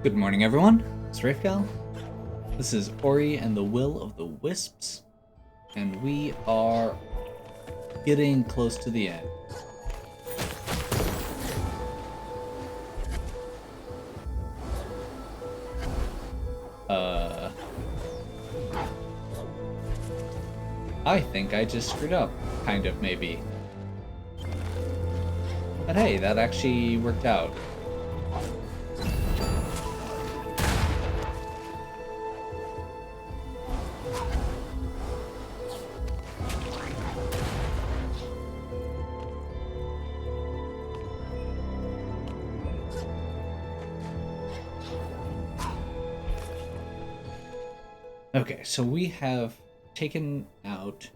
Good morning, everyone. It's Rafgal. This is Ori and the Will of the Wisps, and we are getting close to the end. I think I just screwed up. Kind of, maybe. But hey, that actually worked out. Okay, so we have taken out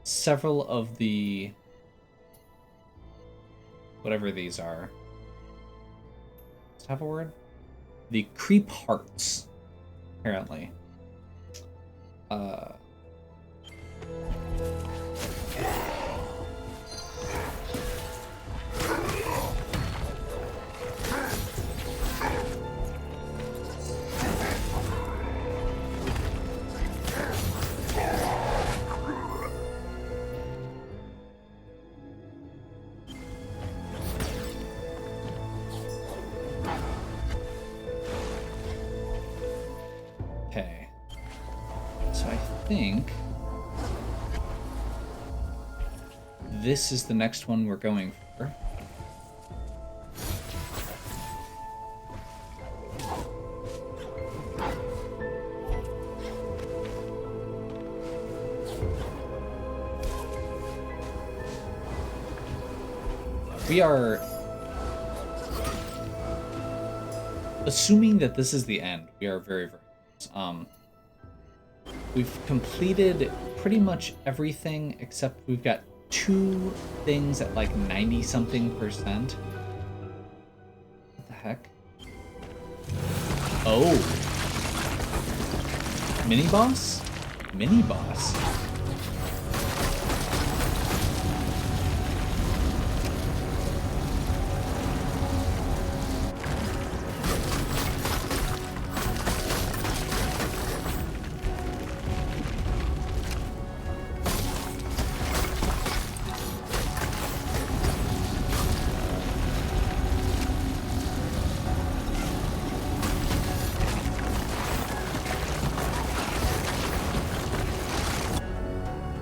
several of the whatever these are. Does it have a word? The creep hearts, apparently. Okay. So I think this is the next one we're going for. We are assuming that this is the end. We are very, very close. We've completed pretty much everything except we've got two things at like 90-something%. What the heck? Oh. Mini boss? Mini boss.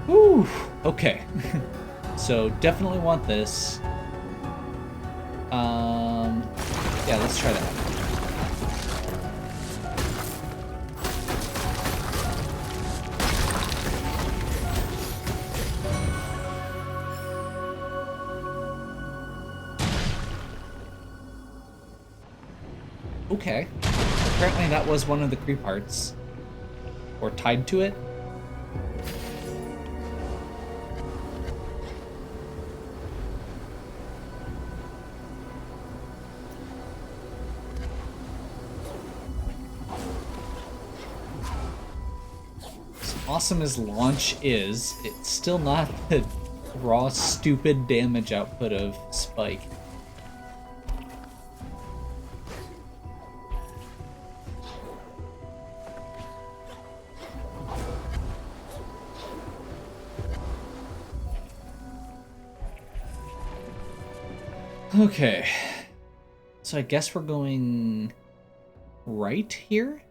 Whew. Okay. So definitely want this. Yeah, let's try that. Okay. Apparently that was one of the creep hearts. Or tied to it. Awesome as launch is, it's still not the raw, stupid damage output of Spike. Okay, so I guess we're going right here?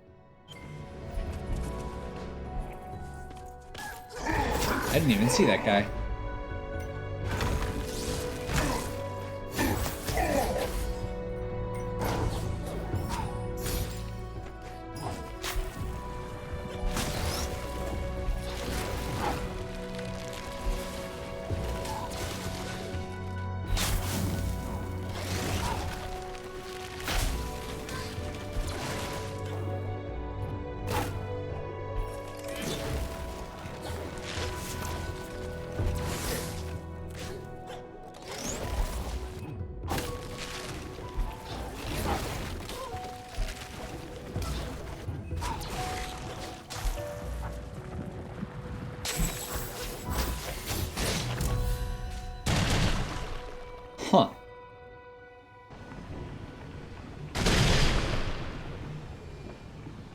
I didn't even see that guy.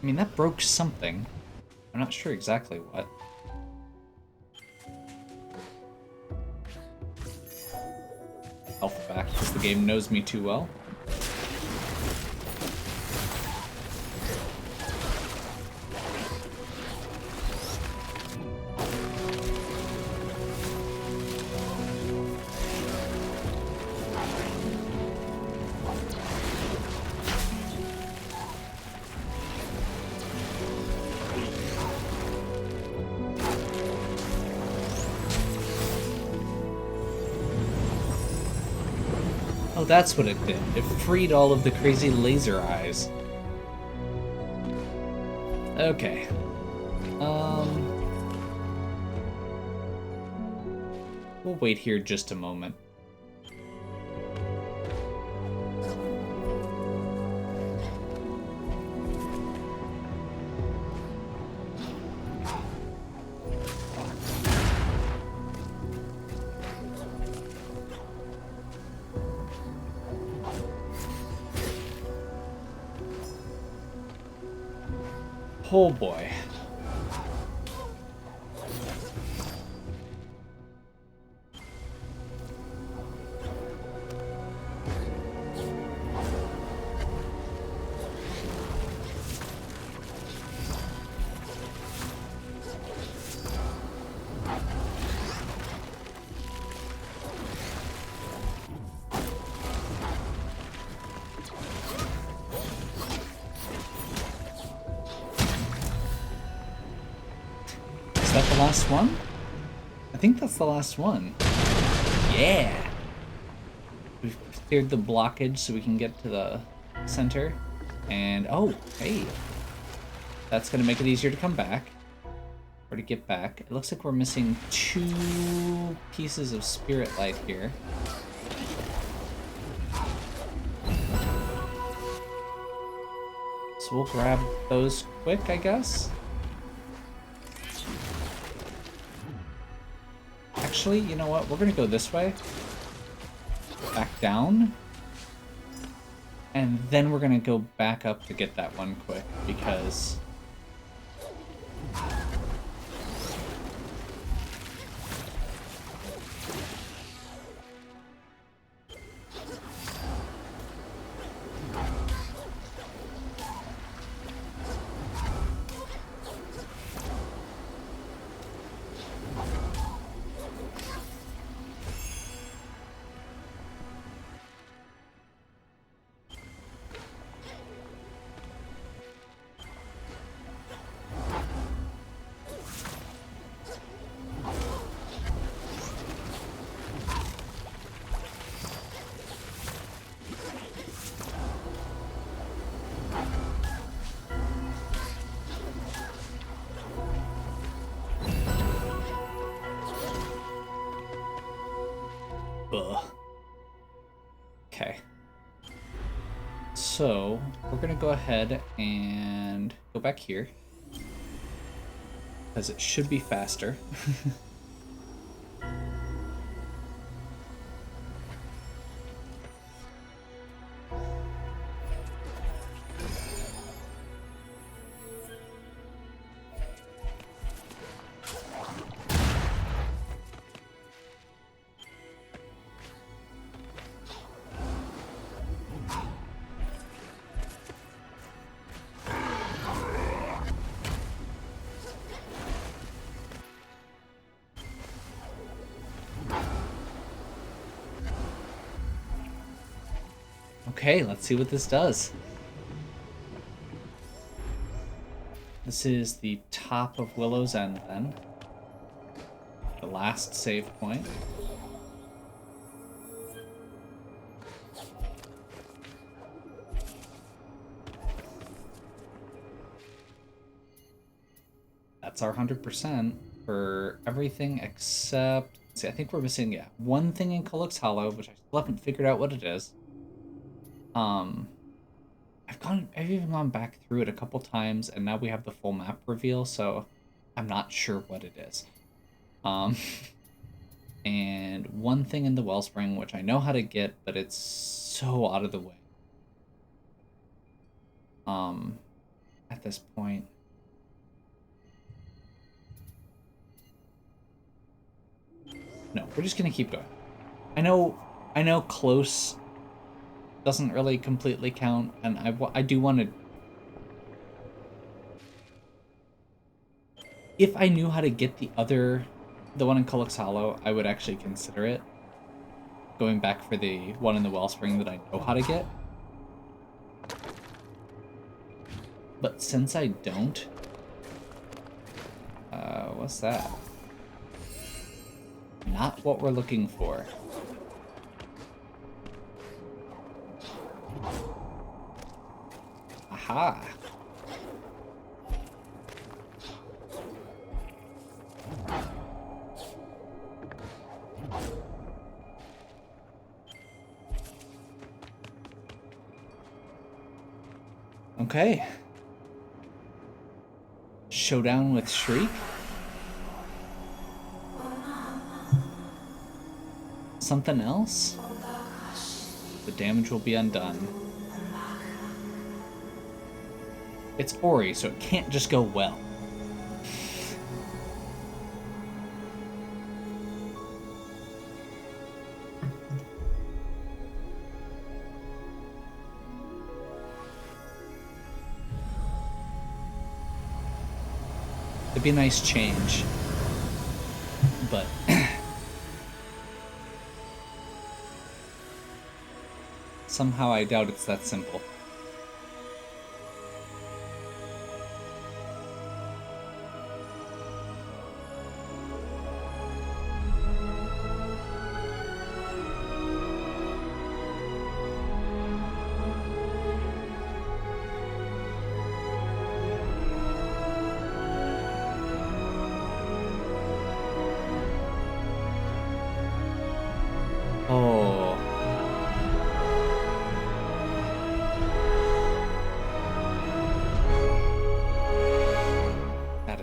I mean, that broke something. I'm not sure exactly what. Health back because the game knows me too well. Oh, that's what it did. It freed all of the crazy laser eyes. Okay. We'll wait here just a moment. Oh boy. Is that the last one? I think that's the last one. Yeah! We've cleared the blockage so we can get to the center. And, oh, hey. That's gonna make it easier to come back. Or to get back. It looks like we're missing 2 pieces of spirit light here. So we'll grab those quick, I guess. Actually, you know what? We're gonna go this way. Back down. And then we're gonna go back up to get that one quick, because... Ugh. Okay. So, we're gonna go ahead and go back here. Because it should be faster. Okay, let's see what this does. This is the top of Willows End, then. The last save point. That's our 100% for everything except... See, I think we're missing, yeah, one thing in Kuluk's Hollow, which I still haven't figured out what it is. I've even gone back through it a couple times, and now we have the full map reveal, so I'm not sure what it is. And one thing in the Wellspring, which I know how to get, but it's so out of the way. at this point. No, we're just gonna keep going. I know close doesn't really completely count, and I do want to... If I knew how to get the one in Culix Hollow, I would actually consider it. Going back for the one in the Wellspring that I know how to get. But since I don't... what's that? Not what we're looking for. Aha! Okay. Showdown with Shriek? Something else? The damage will be undone. It's Ori, so it can't just go well. It'd be a nice change, but somehow I doubt it's that simple.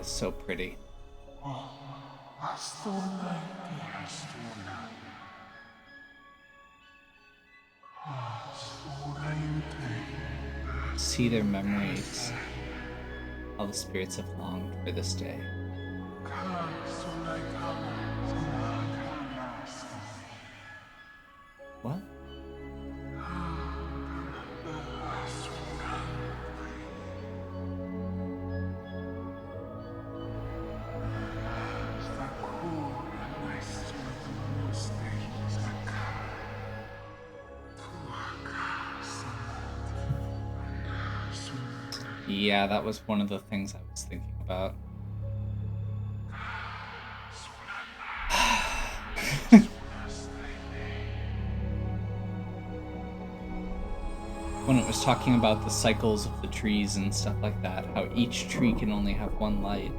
So pretty. See their memories. All the spirits have longed for this day. What? Yeah, that was one of the things I was thinking about. When it was talking about the cycles of the trees and stuff like that, how each tree can only have one light.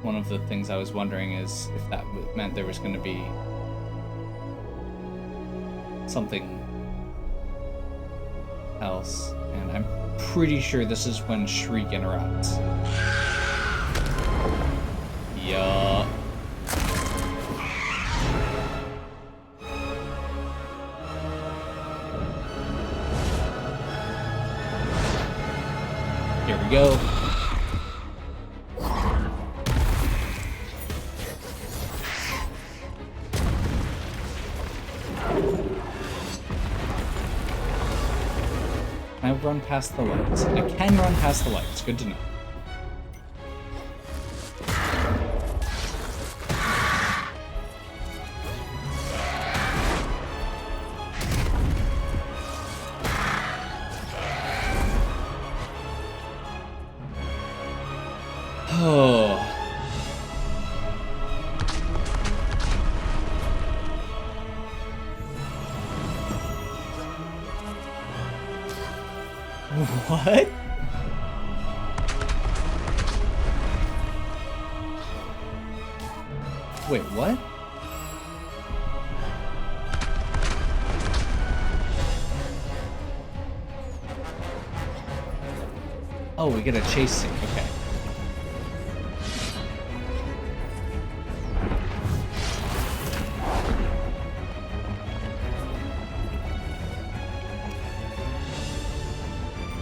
One of the things I was wondering is if that meant there was going to be something else, and I'm pretty sure this is when Shriek interrupts. Yeah. Here we go. Can I run past the lights? I can run past the lights. Good to know. Oh. What? Wait, what? Oh, we get a chase scene. Okay.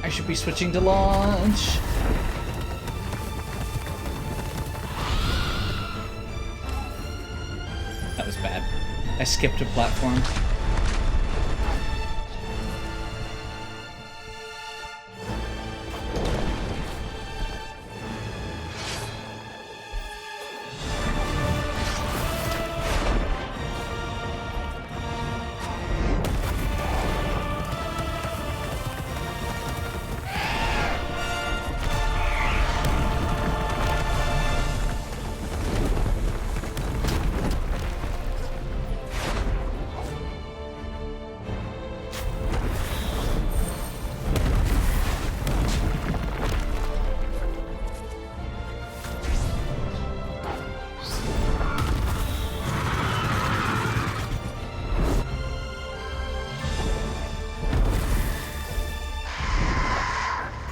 I should be switching to launch. That was bad. I skipped a platform.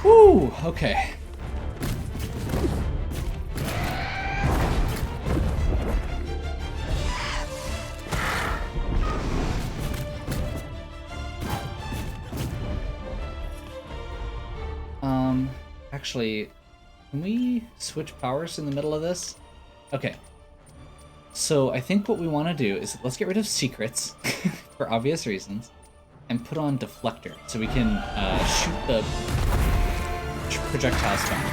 Whew, okay. Actually, can we switch powers in the middle of this? Okay. So I think what we want to do is let's get rid of secrets for obvious reasons and put on deflector so we can shoot the projectiles down.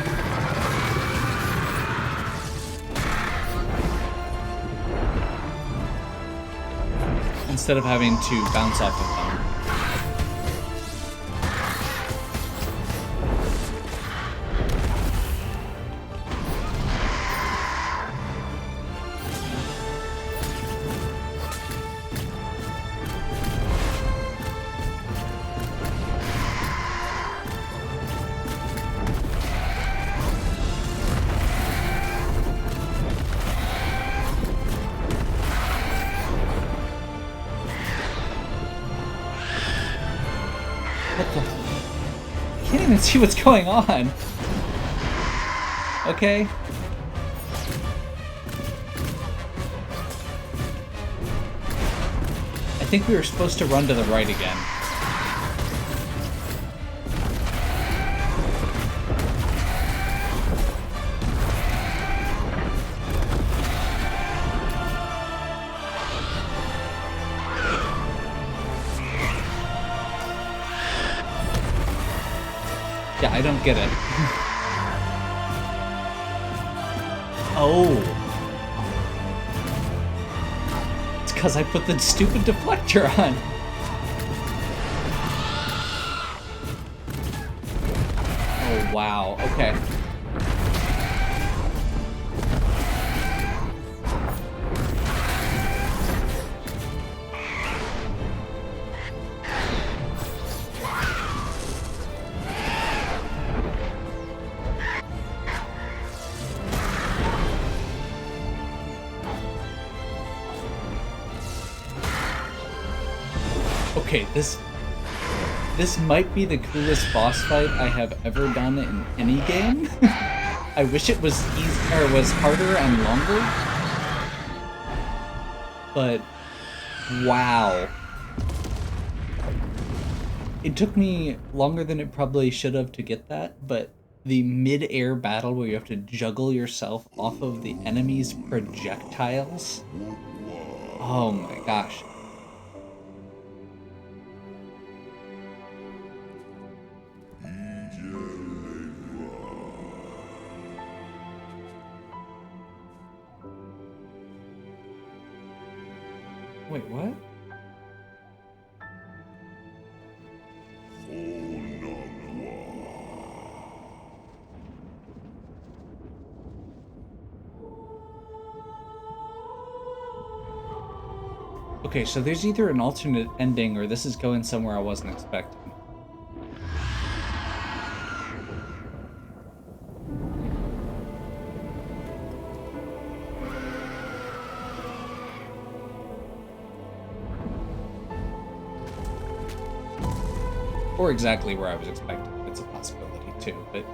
Instead of having to bounce off of them. Can't even see what's going on. Okay. I think we were supposed to run to the right again. Yeah, I don't get it. Oh. It's because I put the stupid deflector on. Oh, wow. Okay. Okay, this might be the coolest boss fight I have ever done in any game. I wish it was easier, or was harder and longer. But wow. It took me longer than it probably should have to get that, but the mid-air battle where you have to juggle yourself off of the enemy's projectiles. Oh my gosh. Wait, what? Okay, so there's either an alternate ending or this is going somewhere I wasn't expecting. Or exactly where I was expecting. It's a possibility too, but...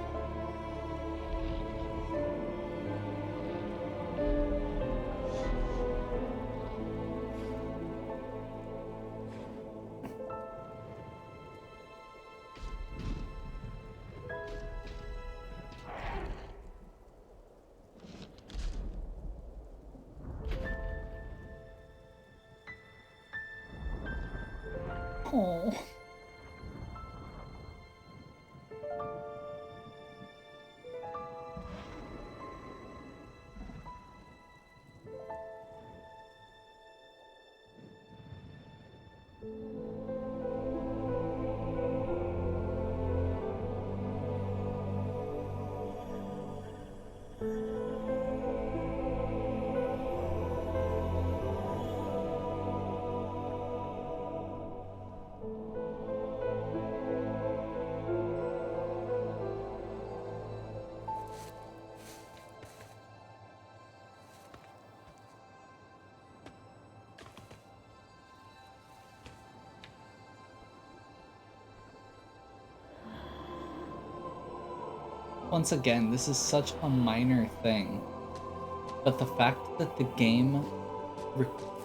Oh. Once again, this is such a minor thing, but the fact that the game,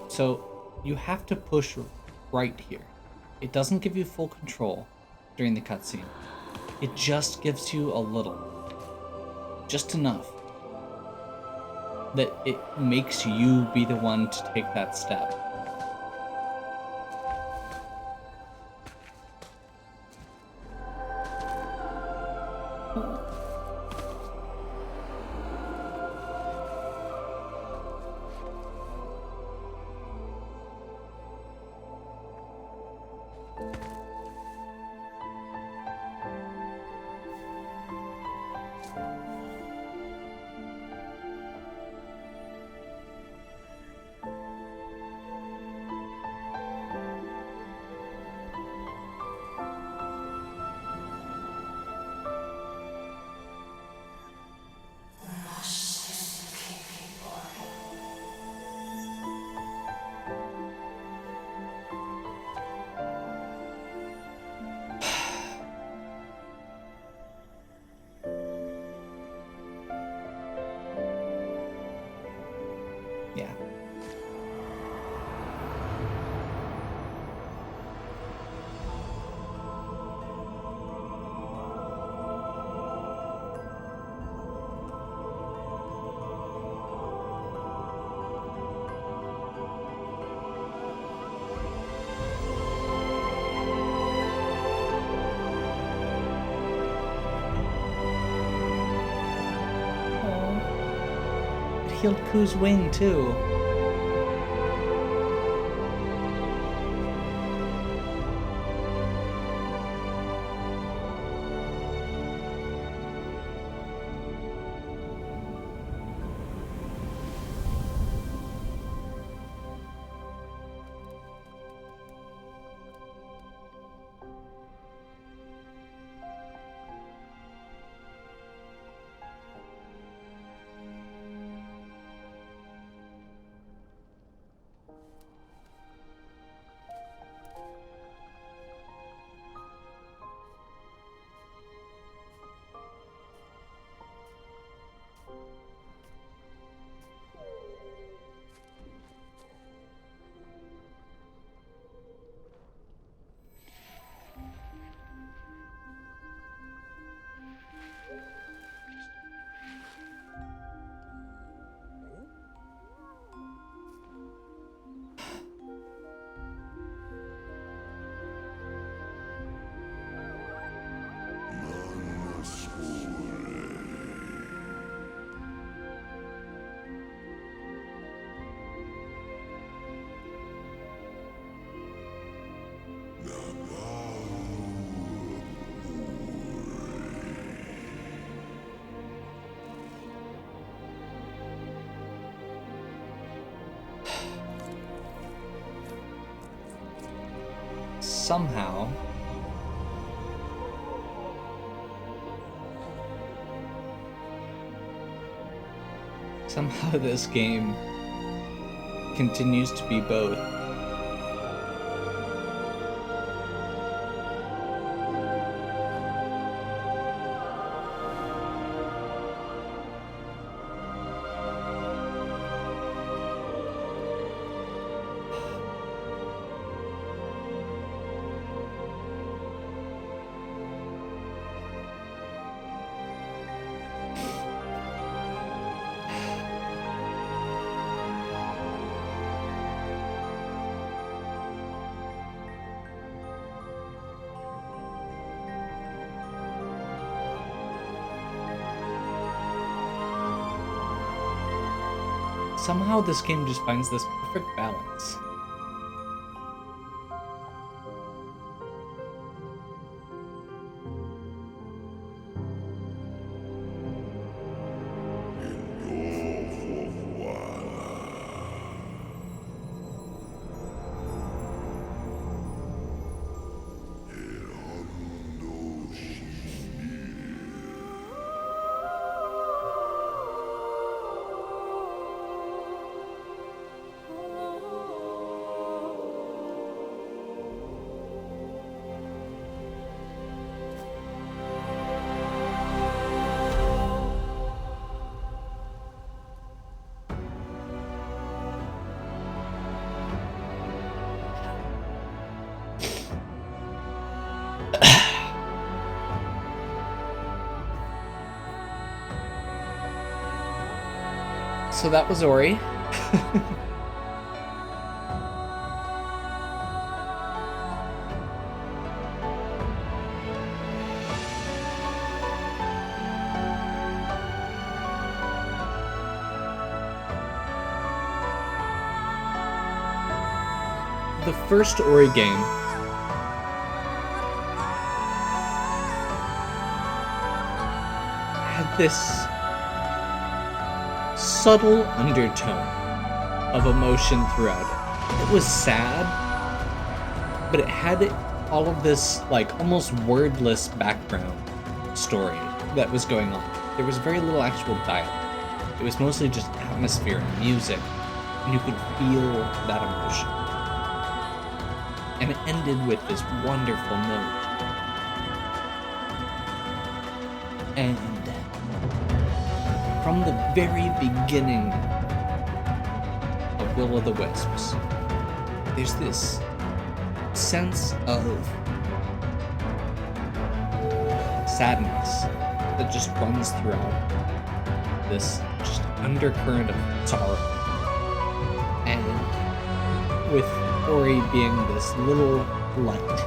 so you have to push right here. It doesn't give you full control during the cutscene. It just gives you a little, just enough, that it makes you be the one to take that step. Yeah. Oh. It healed Ku's wing too. Somehow this game continues to be both. Somehow this game just finds this perfect balance. So that was Ori. The first Ori game had this subtle undertone of emotion throughout it. It was sad, but it had all of this like almost wordless background story that was going on. There was very little actual dialogue. It was mostly just atmosphere and music, and you could feel that emotion. And it ended with this wonderful note. And from the very beginning of Will o' the Wisps, there's this sense of sadness that just runs throughout this just undercurrent of sorrow. And with Ori being this little light,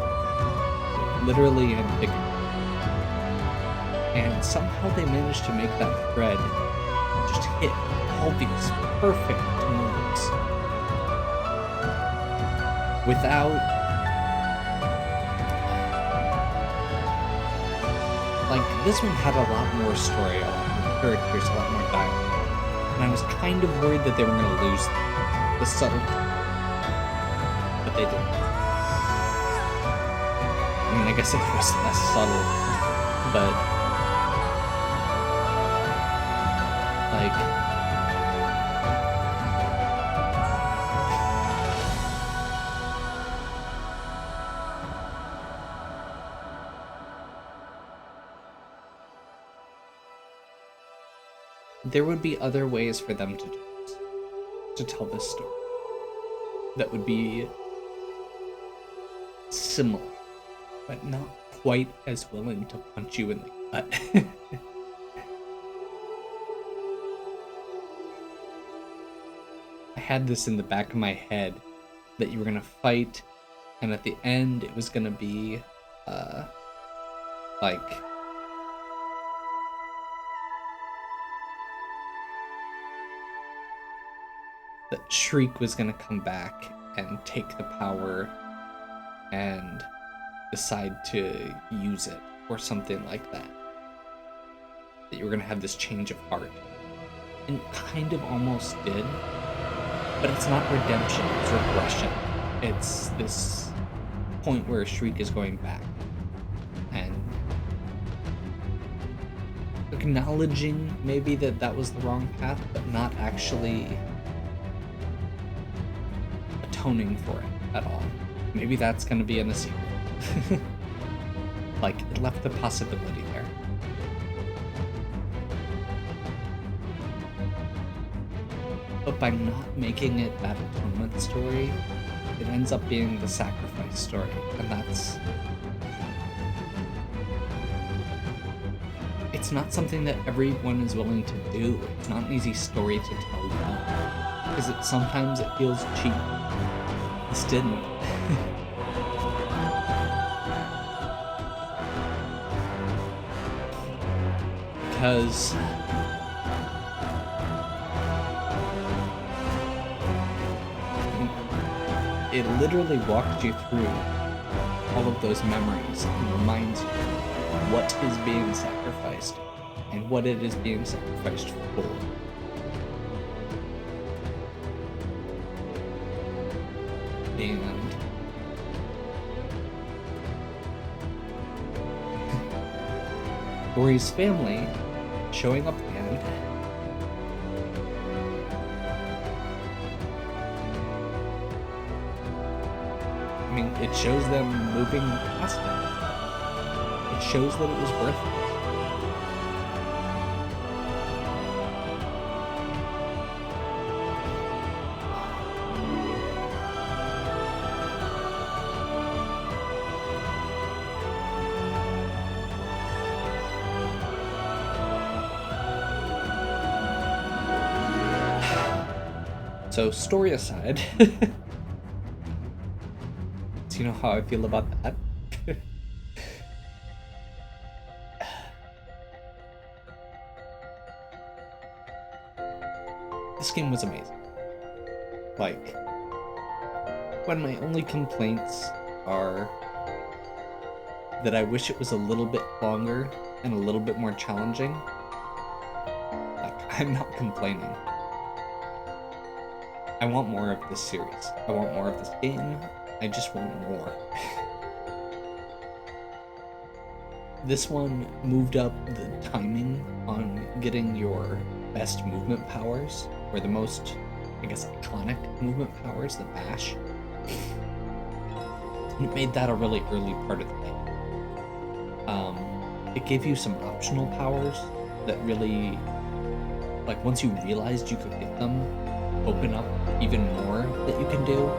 literally and figuratively. And somehow they managed to make that thread just hit all these perfect notes without, like, this one had a lot more story, a lot more characters, a lot more dialogue. And I was kind of worried that they were going to lose the subtlety. But they didn't. I mean, I guess it was less subtle, but there would be other ways for them to do this, to tell this story that would be similar, but not quite as willing to punch you in the gut. I had this in the back of my head that you were gonna fight, and at the end it was gonna be like that Shriek was gonna come back and take the power and decide to use it or something like that. That you were gonna have this change of heart. And kind of almost did. But it's not redemption, it's regression. It's this point where Shriek is going back and acknowledging maybe that that was the wrong path, but not actually atoning for it at all. Maybe that's going to be in the sequel. Like, it left the possibility there. But by not making it that atonement story, it ends up being the sacrifice story, and that's... It's not something that everyone is willing to do. It's not an easy story to tell well, because sometimes it feels cheap. This didn't. Because it literally walks you through all of those memories and reminds you what is being sacrificed and what it is being sacrificed for. And Rory's family showing up again. I mean, it shows them moving past it. It shows that it was worth it. So, story aside, do you know how I feel about that? This game was amazing. Like, when my only complaints are that I wish it was a little bit longer and a little bit more challenging, like, I'm not complaining. I want more of this series. I want more of this game. I just want more. This one moved up the timing on getting your best movement powers, or the most, I guess, iconic movement powers, the bash. It made that a really early part of the game. It gave you some optional powers that really, like, once you realized you could get them, open up even more that you can do.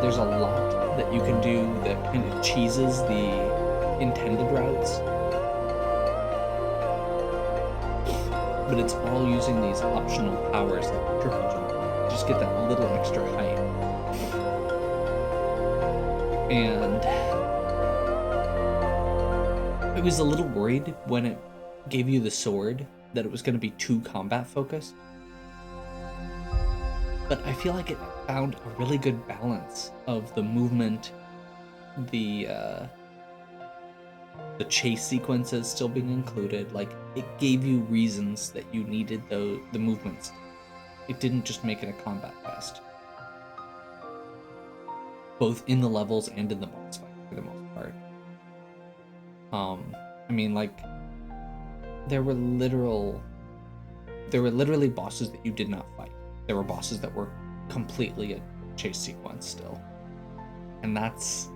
There's a lot that you can do that kind of cheeses the intended routes, but it's all using these optional powers like triple jump. Just get that little extra height. And I was a little worried when it gave you the sword that it was going to be too combat focused. But I feel like it found a really good balance of the movement, the chase sequences still being included. Like, it gave you reasons that you needed the movements. It didn't just make it a combat fest. Both in the levels and in the boss fight, for the most part. I mean, like, there were literally bosses that you did not fight. There were bosses that were completely a chase sequence still. And that's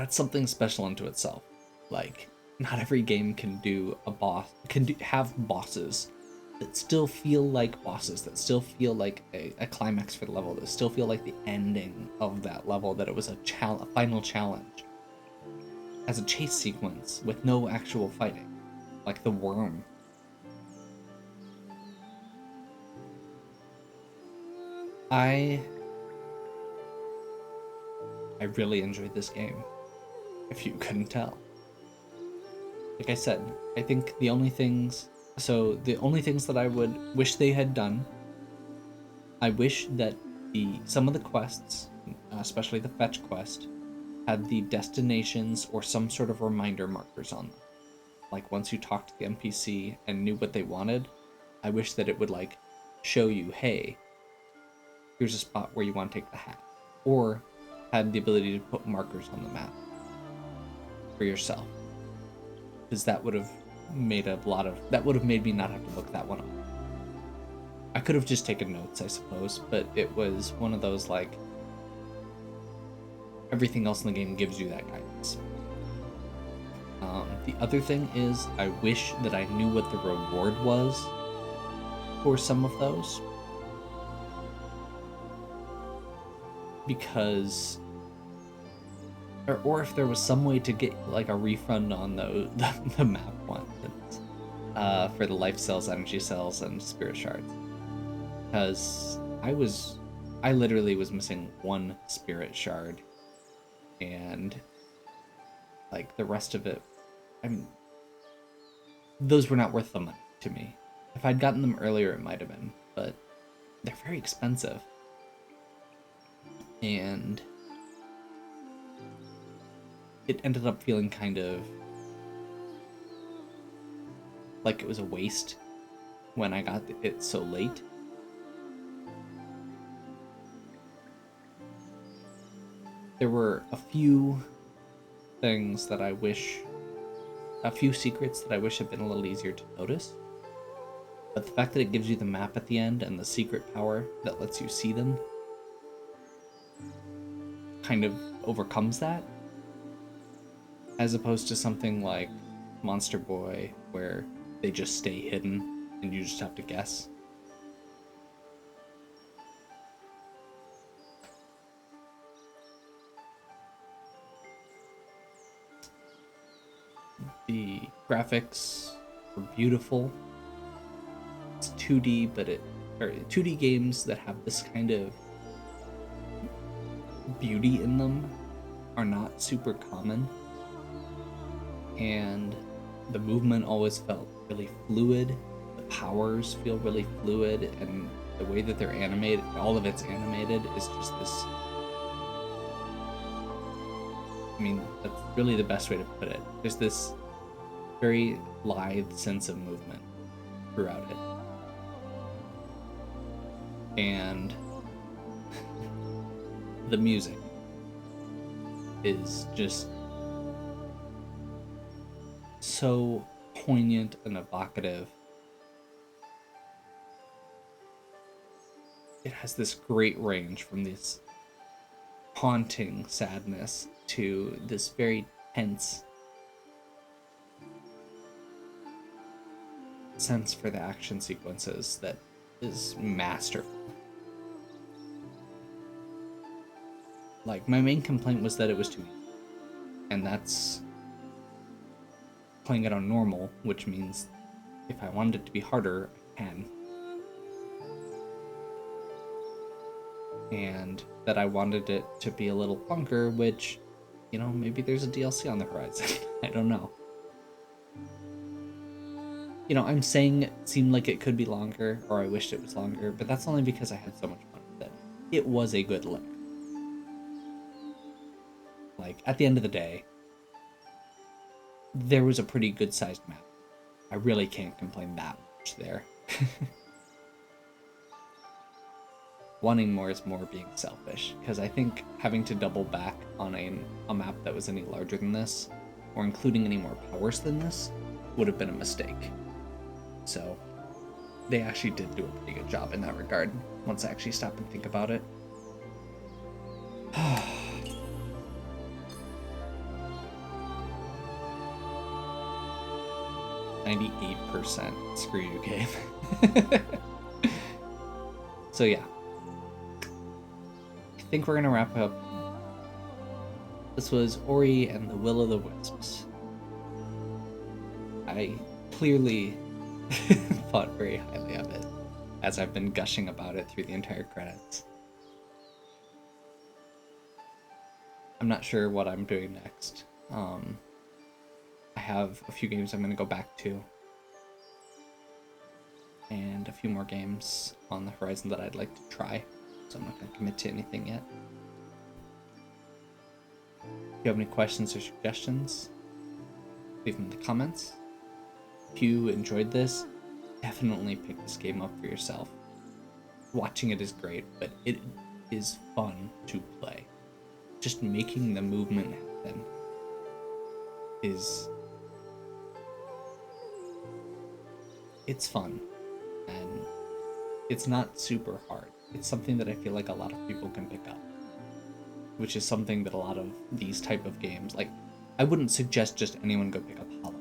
something special unto itself. Like, not every game can have bosses that still feel like bosses, that still feel like a climax for the level, that still feel like the ending of that level, that it was a final challenge. As a chase sequence with no actual fighting. Like the worm. I really enjoyed this game, if you couldn't tell. Like I said, I think the only things that I would wish they had done, I wish that some of the quests, especially the fetch quest, had the destinations or some sort of reminder markers on them. Like, once you talked to the NPC and knew what they wanted, I wish that it would, like, show you, hey, here's a spot where you want to take the hat. Or had the ability to put markers on the map for yourself. Because that would have made me not have to look that one up. I could have just taken notes, I suppose, but it was one of those, like, everything else in the game gives you that guidance. The other thing is, I wish that I knew what the reward was for some of those. Because, or if there was some way to get, like, a refund on the map ones, for the life cells, energy cells, and spirit shards. Because I literally was missing one spirit shard, and, like, the rest of it, I mean, those were not worth the money to me. If I'd gotten them earlier, it might have been, but they're very expensive. And it ended up feeling kind of like it was a waste when I got it so late. There were a few things that I wish, a few secrets that I wish had been a little easier to notice. But the fact that it gives you the map at the end and the secret power that lets you see them kind of overcomes that. As opposed to something like Monster Boy, where they just stay hidden and you just have to guess. The graphics were beautiful. It's 2D, but 2D games that have this kind of beauty in them are not super common. And the movement always felt really fluid. The powers feel really fluid, and the way that they're animated, all of it's animated, is just this. I mean, that's really the best way to put it. There's this very lithe sense of movement throughout it. And the music is just so poignant and evocative. It has this great range from this haunting sadness to this very tense sense for the action sequences that is masterful. Like, my main complaint was that it was too easy. And that's playing it on normal, which means if I wanted it to be harder, I can. And that I wanted it to be a little longer, which, you know, maybe there's a DLC on the horizon. I don't know. You know, I'm saying it seemed like it could be longer, or I wished it was longer, but that's only because I had so much fun with it. It was a good lick. Like, at the end of the day, there was a pretty good-sized map. I really can't complain that much there. Wanting more is more being selfish, because I think having to double back on a map that was any larger than this, or including any more powers than this, would have been a mistake. So, they actually did do a pretty good job in that regard, once I actually stop and think about it. 98% screw you game. So yeah, I think we're gonna wrap up. This was Ori and the Will of the Wisps. I clearly thought very highly of it, as I've been gushing about it through the entire credits. I'm not sure what I'm doing next. I have a few games I'm going to go back to, and a few more games on the horizon that I'd like to try, so I'm not going to commit to anything yet. If you have any questions or suggestions, leave them in the comments. If you enjoyed this, definitely pick this game up for yourself. Watching it is great, but it is fun to play. Just making the movement happen is... it's fun, and it's not super hard. It's something that I feel like a lot of people can pick up, which is something that a lot of these type of games, like, I wouldn't suggest just anyone go pick up Hollow.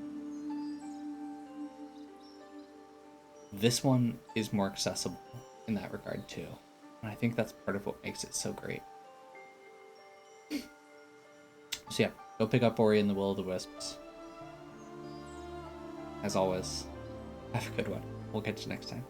This one is more accessible in that regard too, and I think that's part of what makes it so great. So yeah, go pick up Ori and the Will of the Wisps. As always, have a good one. We'll catch you next time.